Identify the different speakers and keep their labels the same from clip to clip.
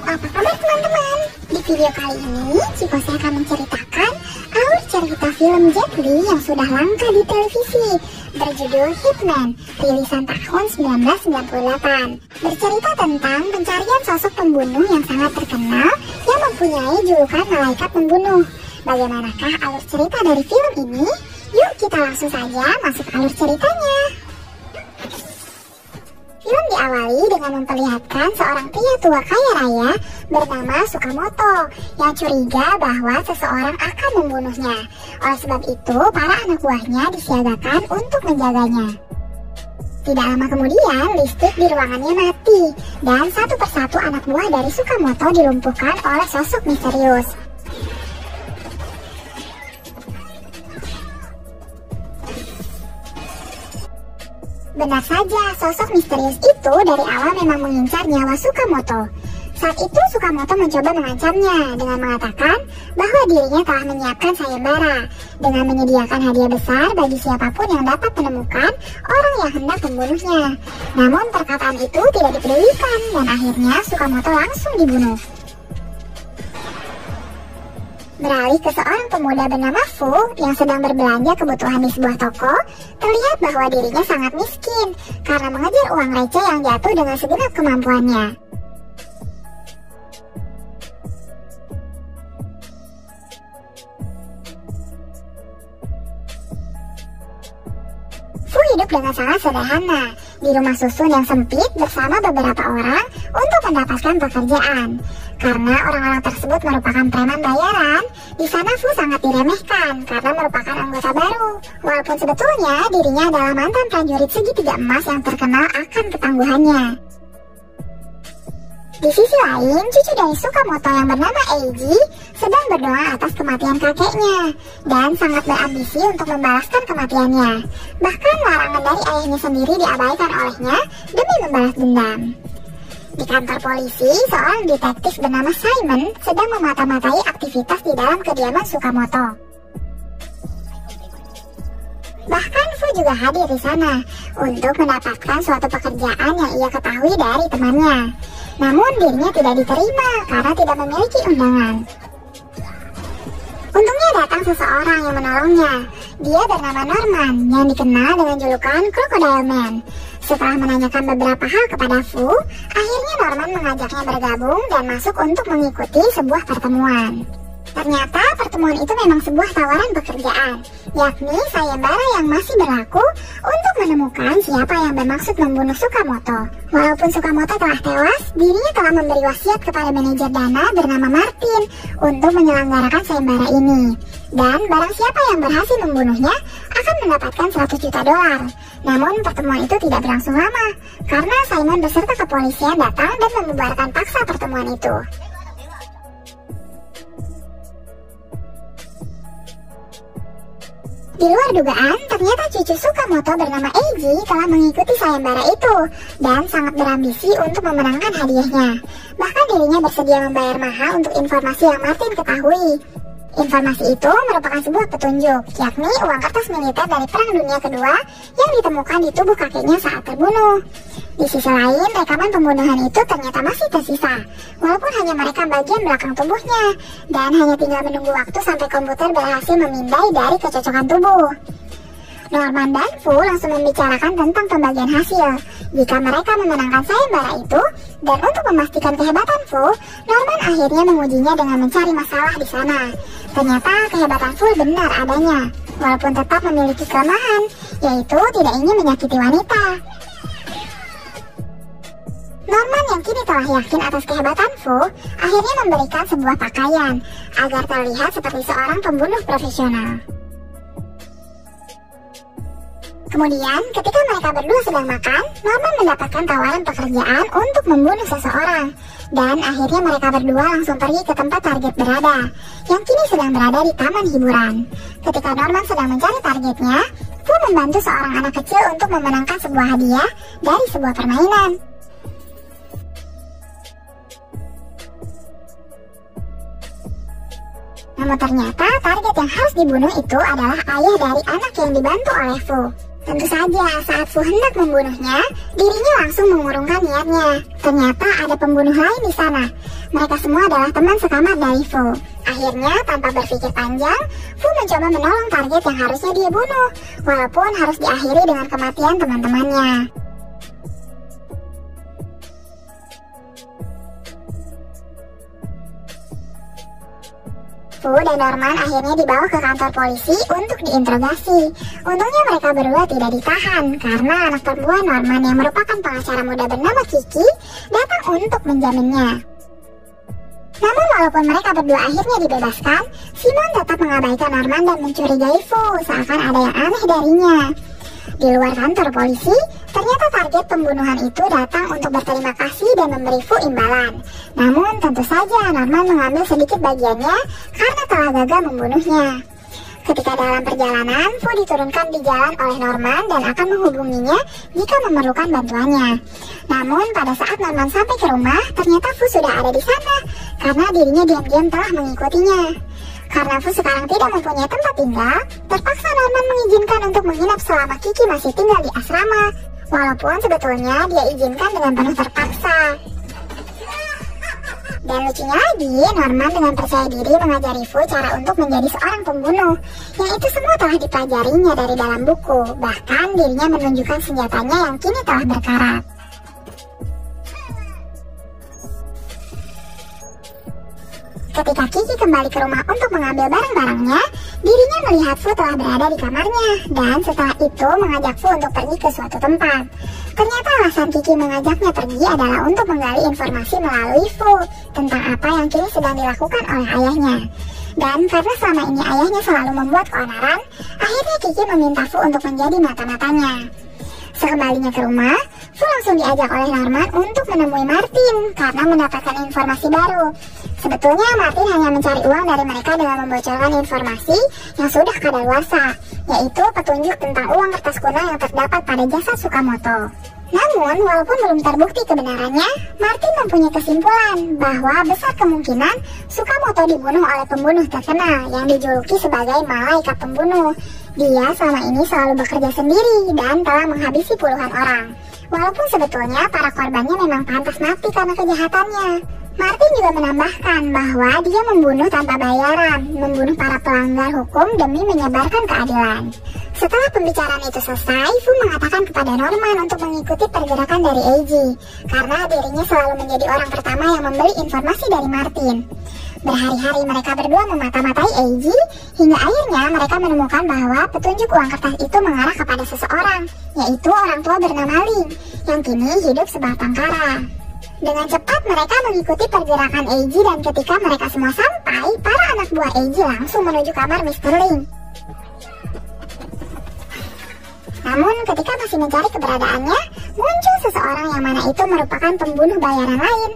Speaker 1: Apa kabar teman-teman? Di video kali ini, Cipose akan menceritakan alur cerita film Jet Li yang sudah langka di televisi, berjudul Hitman, rilisan tahun 1998. Bercerita tentang pencarian sosok pembunuh yang sangat terkenal yang mempunyai julukan malaikat pembunuh. Bagaimanakah alur cerita dari film ini? Yuk kita langsung saja masuk alur ceritanya. Film diawali dengan memperlihatkan seorang pria tua kaya raya bernama Sukamoto yang curiga bahwa seseorang akan membunuhnya. Oleh sebab itu, para anak buahnya disiagakan untuk menjaganya. Tidak lama kemudian, listrik di ruangannya mati, dan satu persatu anak buah dari Sukamoto dilumpuhkan oleh sosok misterius. Benar saja, sosok misterius itu dari awal memang mengincar nyawa Sukamoto. Saat itu Sukamoto mencoba mengancamnya dengan mengatakan bahwa dirinya telah menyiapkan sayembara dengan menyediakan hadiah besar bagi siapapun yang dapat menemukan orang yang hendak membunuhnya. Namun perkataan itu tidak dipedulikan dan akhirnya Sukamoto langsung dibunuh. Beralih ke seorang pemuda bernama Fu yang sedang berbelanja kebutuhan di sebuah toko, terlihat bahwa dirinya sangat miskin karena mengejar uang receh yang jatuh dengan segenap kemampuannya. Fu hidup dengan sangat sederhana di rumah susun yang sempit bersama beberapa orang untuk mendapatkan pekerjaan. Karena orang-orang tersebut merupakan preman bayaran, di sana Fu sangat diremehkan karena merupakan anggota baru. Walaupun sebetulnya dirinya adalah mantan prajurit segitiga emas yang terkenal akan ketangguhannya. Di sisi lain, cucu dari Sukamoto yang bernama Eiji sedang berdoa atas kematian kakeknya dan sangat berambisi untuk membalaskan kematiannya. Bahkan larangan dari ayahnya sendiri diabaikan olehnya demi membalas dendam. Di kantor polisi, seorang detektif bernama Simon sedang memata-matai aktivitas di dalam kediaman Sukamoto. Bahkan Fu juga hadir di sana untuk mendapatkan suatu pekerjaan yang ia ketahui dari temannya. Namun dirinya tidak diterima karena tidak memiliki undangan. Untungnya datang seseorang yang menolongnya. Dia bernama Norman yang dikenal dengan julukan Crocodile Man. Setelah menanyakan beberapa hal kepada Fu, akhirnya Norman mengajaknya bergabung dan masuk untuk mengikuti sebuah pertemuan. Ternyata pertemuan itu memang sebuah tawaran pekerjaan, yakni sayembara yang masih berlaku untuk menemukan siapa yang bermaksud membunuh Sukamoto. Walaupun Sukamoto telah tewas, dirinya telah memberi wasiat kepada manajer dana bernama Martin untuk menyelenggarakan sayembara ini. Dan barang siapa yang berhasil membunuhnya akan mendapatkan 100 juta dolar. Namun pertemuan itu tidak berlangsung lama, karena Simon beserta kepolisian datang dan membubarkan paksa pertemuan itu. Di luar dugaan, ternyata cucu Sukamoto bernama Eiji telah mengikuti sayembara itu dan sangat berambisi untuk memenangkan hadiahnya. Bahkan dirinya bersedia membayar mahal untuk informasi yang Martin ketahui. Informasi itu merupakan sebuah petunjuk, yakni uang kertas militer dari Perang Dunia Kedua yang ditemukan di tubuh kakeknya saat terbunuh. Di sisi lain, rekaman pembunuhan itu ternyata masih tersisa, walaupun hanya merekam bagian belakang tubuhnya, dan hanya tinggal menunggu waktu sampai komputer berhasil memindai dari kecocokan tubuh. Norman dan Fu langsung membicarakan tentang pembagian hasil. Jika mereka memenangkan sayembara itu, dan untuk memastikan kehebatan Fu, Norman akhirnya mengujinya dengan mencari masalah di sana. Ternyata kehebatan Fu benar adanya, walaupun tetap memiliki kelemahan, yaitu tidak ingin menyakiti wanita. Norman yang kini telah yakin atas kehebatan Fu, akhirnya memberikan sebuah pakaian agar terlihat seperti seorang pembunuh profesional. Kemudian, ketika mereka berdua sedang makan, Norman mendapatkan tawaran pekerjaan untuk membunuh seseorang. Dan akhirnya mereka berdua langsung pergi ke tempat target berada, yang kini sedang berada di taman hiburan. Ketika Norman sedang mencari targetnya, Fu membantu seorang anak kecil untuk memenangkan sebuah hadiah dari sebuah permainan. Namun ternyata target yang harus dibunuh itu adalah ayah dari anak yang dibantu oleh Fu. Tentu saja saat Fu hendak membunuhnya, dirinya langsung mengurungkan niatnya. Ternyata ada pembunuh lain di sana. Mereka semua adalah teman sekamar dari Fu. Akhirnya tanpa berpikir panjang, Fu mencoba menolong target yang harusnya dia bunuh, walaupun harus diakhiri dengan kematian teman-temannya. Fu dan Norman akhirnya dibawa ke kantor polisi untuk diinterogasi. Untungnya mereka berdua tidak ditahan karena anak perempuan Norman yang merupakan pengacara muda bernama Kiki datang untuk menjaminnya. Namun walaupun mereka berdua akhirnya dibebaskan, Simon tetap mengabaikan Norman dan mencurigai Fu seakan ada yang aneh darinya. Di luar kantor polisi, ternyata target pembunuhan itu datang untuk berterima kasih dan memberi Fu imbalan. Namun tentu saja Norman mengambil sedikit bagiannya karena telah gagal membunuhnya. Ketika dalam perjalanan, Fu diturunkan di jalan oleh Norman dan akan menghubunginya jika memerlukan bantuannya. Namun pada saat Norman sampai ke rumah, ternyata Fu sudah ada di sana karena dirinya diam-diam telah mengikutinya. Karena Fu sekarang tidak mempunyai tempat tinggal, terpaksa Norman mengizinkan untuk menginap selama Kiki masih tinggal di asrama. Walaupun sebetulnya dia izinkan dengan penuh terpaksa. Dan lucunya lagi, Norman dengan percaya diri mengajari Fu cara untuk menjadi seorang pembunuh, yang itu semua telah dipelajarinya dari dalam buku. Bahkan dirinya menunjukkan senjatanya yang kini telah berkarat. Ketika Kiki kembali ke rumah untuk mengambil barang-barangnya, dirinya melihat Fu telah berada di kamarnya, dan setelah itu mengajak Fu untuk pergi ke suatu tempat. Ternyata alasan Kiki mengajaknya pergi adalah untuk menggali informasi melalui Fu tentang apa yang kini sedang dilakukan oleh ayahnya. Dan karena selama ini ayahnya selalu membuat keonaran, akhirnya Kiki meminta Fu untuk menjadi mata-matanya. Sekembalinya ke rumah, Fu langsung diajak oleh Norman untuk menemui Martin karena mendapatkan informasi baru. Sebetulnya Martin hanya mencari uang dari mereka dengan membocorkan informasi yang sudah kadaluarsa, yaitu petunjuk tentang uang kertas kuno yang terdapat pada jasad Sukamoto. Namun, walaupun belum terbukti kebenarannya, Martin mempunyai kesimpulan bahwa besar kemungkinan Sukamoto dibunuh oleh pembunuh terkenal yang dijuluki sebagai malaikat pembunuh. Dia selama ini selalu bekerja sendiri dan telah menghabisi puluhan orang. Walaupun sebetulnya para korbannya memang pantas mati karena kejahatannya. Martin juga menambahkan bahwa dia membunuh tanpa bayaran, membunuh para pelanggar hukum demi menyebarkan keadilan. Setelah pembicaraan itu selesai, Fu mengatakan kepada Norman untuk mengikuti pergerakan dari Eiji, karena dirinya selalu menjadi orang pertama yang membeli informasi dari Martin. Berhari-hari mereka berdua memata-matai Eiji, hingga akhirnya mereka menemukan bahwa petunjuk uang kertas itu mengarah kepada seseorang, yaitu orang tua bernama Ling, yang kini hidup sebatang kara. Dengan cepat mereka mengikuti pergerakan Eiji dan ketika mereka semua sampai, para anak buah Eiji langsung menuju kamar Mr. Ling. Namun ketika masih mencari keberadaannya, muncul seseorang yang mana itu merupakan pembunuh bayaran lain.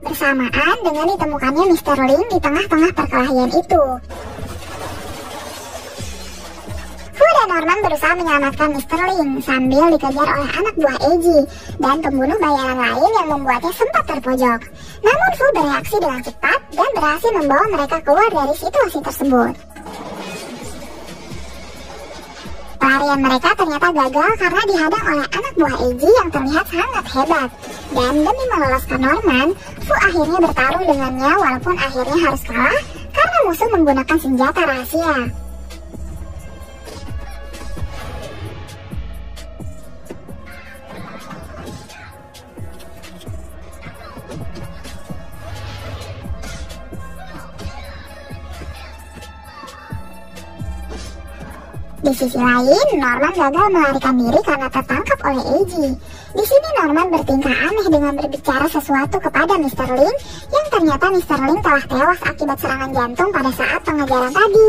Speaker 1: Bersamaan dengan ditemukannya Mr. Ling di tengah-tengah perkelahian itu. Fu dan Norman berusaha menyelamatkan Mr. Ling sambil dikejar oleh anak buah Eiji dan pembunuh bayaran lain yang membuatnya sempat terpojok. Namun Fu bereaksi dengan cepat dan berhasil membawa mereka keluar dari situasi tersebut. Pelarian mereka ternyata gagal karena dihadang oleh anak buah Eiji yang terlihat sangat hebat. Dan demi meloloskan Norman, Fu akhirnya bertarung dengannya walaupun akhirnya harus kalah karena musuh menggunakan senjata rahasia. Di sisi lain, Norman gagal melarikan diri karena tertangkap oleh Eiji. Di sini Norman bertingkah aneh dengan berbicara sesuatu kepada Mr. Ling, yang ternyata Mr. Ling telah tewas akibat serangan jantung pada saat pengejaran tadi.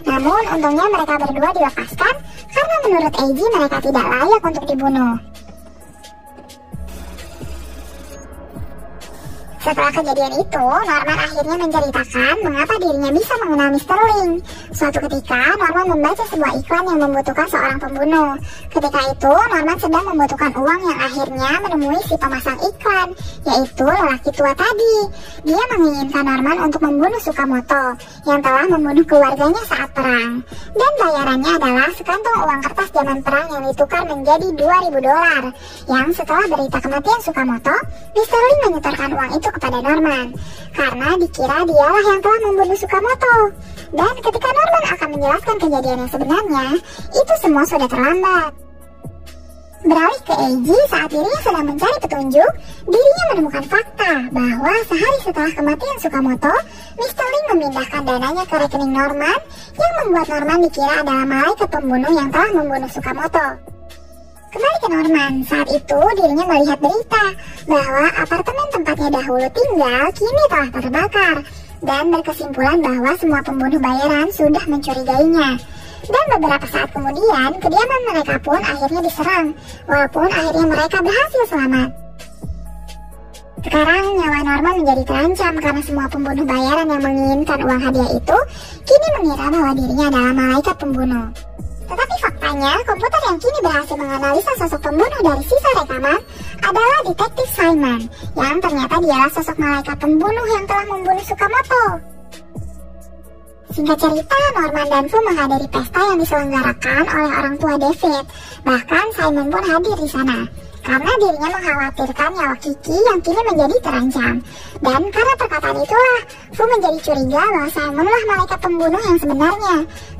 Speaker 1: Namun untungnya mereka berdua dilepaskan karena menurut Eiji mereka tidak layak untuk dibunuh. Setelah kejadian itu, Norman akhirnya menceritakan mengapa dirinya bisa mengenal Mr. Ling. Suatu ketika, Norman membaca sebuah iklan yang membutuhkan seorang pembunuh. Ketika itu, Norman sedang membutuhkan uang yang akhirnya menemui si pemasang iklan, yaitu lelaki tua tadi. Dia menginginkan Norman untuk membunuh Sukamoto, yang telah membunuh keluarganya saat perang. Dan bayarannya adalah sekantong uang kertas zaman perang yang ditukar menjadi $2.000, yang setelah berita kematian Sukamoto, Mr. Ling menyetorkan uang itu kepada Norman, karena dikira dialah yang telah membunuh Sukamoto. Dan ketika Norman akan menjelaskan kejadian yang sebenarnya, itu semua sudah terlambat. Beralih ke Eiji, saat dirinya sedang mencari petunjuk, dirinya menemukan fakta bahwa sehari setelah kematian Sukamoto, Mr. Ling memindahkan dananya ke rekening Norman, yang membuat Norman dikira adalah malaikat pembunuh yang telah membunuh Sukamoto. Kembali ke Norman, saat itu dirinya melihat berita bahwa apartemen tempatnya dahulu tinggal kini telah terbakar, dan berkesimpulan bahwa semua pembunuh bayaran sudah mencurigainya. Dan beberapa saat kemudian, kediaman mereka pun akhirnya diserang, walaupun akhirnya mereka berhasil selamat. Sekarang nyawa Norman menjadi terancam karena semua pembunuh bayaran yang menginginkan uang hadiah itu kini mengira bahwa dirinya adalah malaikat pembunuh. Tetapi faktanya, komputer yang kini berhasil menganalisa sosok pembunuh dari sisa rekaman adalah detektif Simon, yang ternyata dialah sosok malaikat pembunuh yang telah membunuh Sukamoto. Singkat cerita, Norman dan Fu menghadiri pesta yang diselenggarakan oleh orang tua David. Bahkan Simon pun hadir di sana, karena dirinya mengkhawatirkan nyawa Kiki yang kini menjadi terancam. Dan karena perkataan itulah, Fu menjadi curiga bahwa Simonlah malaikat pembunuh yang sebenarnya,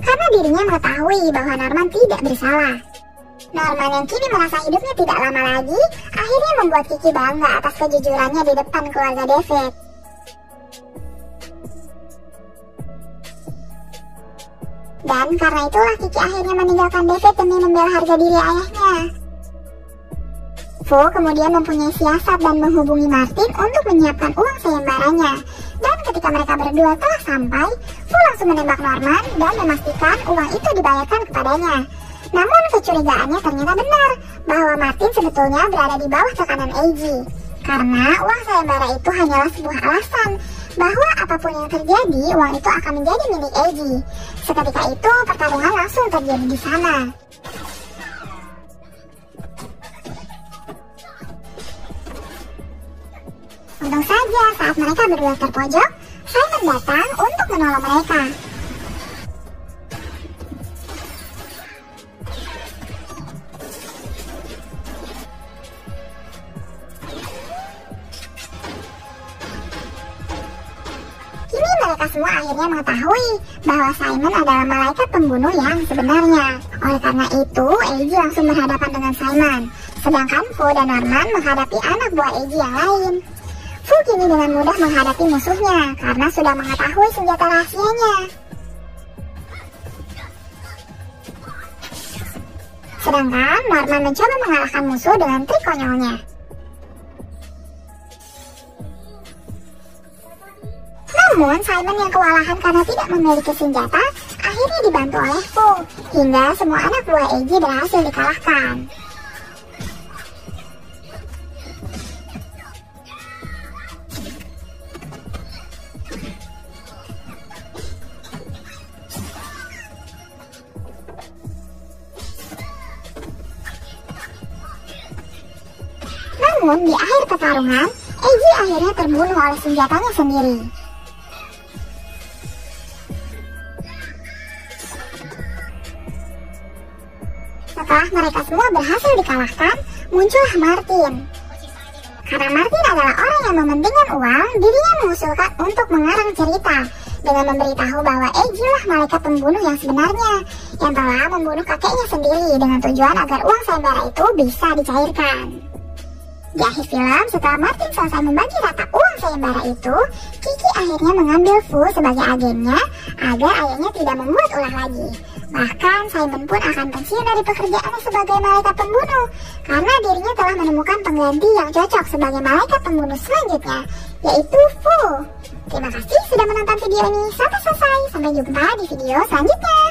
Speaker 1: karena dirinya mengetahui bahwa Norman tidak bersalah. Norman yang kini merasa hidupnya tidak lama lagi, akhirnya membuat Kiki bangga atas kejujurannya di depan keluarga David. Dan karena itulah Kiki akhirnya meninggalkan David demi membela harga diri ayahnya. Fu kemudian mempunyai siasat dan menghubungi Martin untuk menyiapkan uang sayembaranya. Dan ketika mereka berdua telah sampai, Fu langsung menembak Norman dan memastikan uang itu dibayarkan kepadanya. Namun kecurigaannya ternyata benar, bahwa Martin sebetulnya berada di bawah tekanan Eiji. Karena uang sayembara itu hanyalah sebuah alasan bahwa apapun yang terjadi, uang itu akan menjadi milik Eiji. Seketika itu, pertarungan langsung terjadi di sana. Untung saja saat mereka berdua terpojok, Simon datang untuk menolong mereka. Kini mereka semua akhirnya mengetahui bahwa Simon adalah malaikat pembunuh yang sebenarnya. Oleh karena itu, Eiji langsung berhadapan dengan Simon, sedangkan Fu dan Norman menghadapi anak buah Eiji yang lain. Fu kini dengan mudah menghadapi musuhnya karena sudah mengetahui senjata rahasianya. Sedangkan Norman mencoba mengalahkan musuh dengan trik konyolnya. Namun Simon yang kewalahan karena tidak memiliki senjata akhirnya dibantu oleh Fu, hingga semua anak buah Eiji berhasil dikalahkan. Namun di akhir pertarungan, Eiji akhirnya terbunuh oleh senjatanya sendiri. Setelah mereka semua berhasil dikalahkan, muncullah Martin. Karena Martin adalah orang yang mementingkan uang, dirinya mengusulkan untuk mengarang cerita dengan memberitahu bahwa Eiji lah malaikat pembunuh yang sebenarnya, yang telah membunuh kakeknya sendiri dengan tujuan agar uang sayembara itu bisa dicairkan. Di akhir film, setelah Martin selesai membagi rata uang sayembara itu, Kiki akhirnya mengambil Fu sebagai agennya agar ayahnya tidak membuat ulah lagi. Bahkan Simon pun akan pensiun dari pekerjaannya sebagai malaikat pembunuh karena dirinya telah menemukan pengganti yang cocok sebagai malaikat pembunuh selanjutnya, yaitu Fu. Terima kasih sudah menonton video ini sampai selesai. Sampai jumpa di video selanjutnya.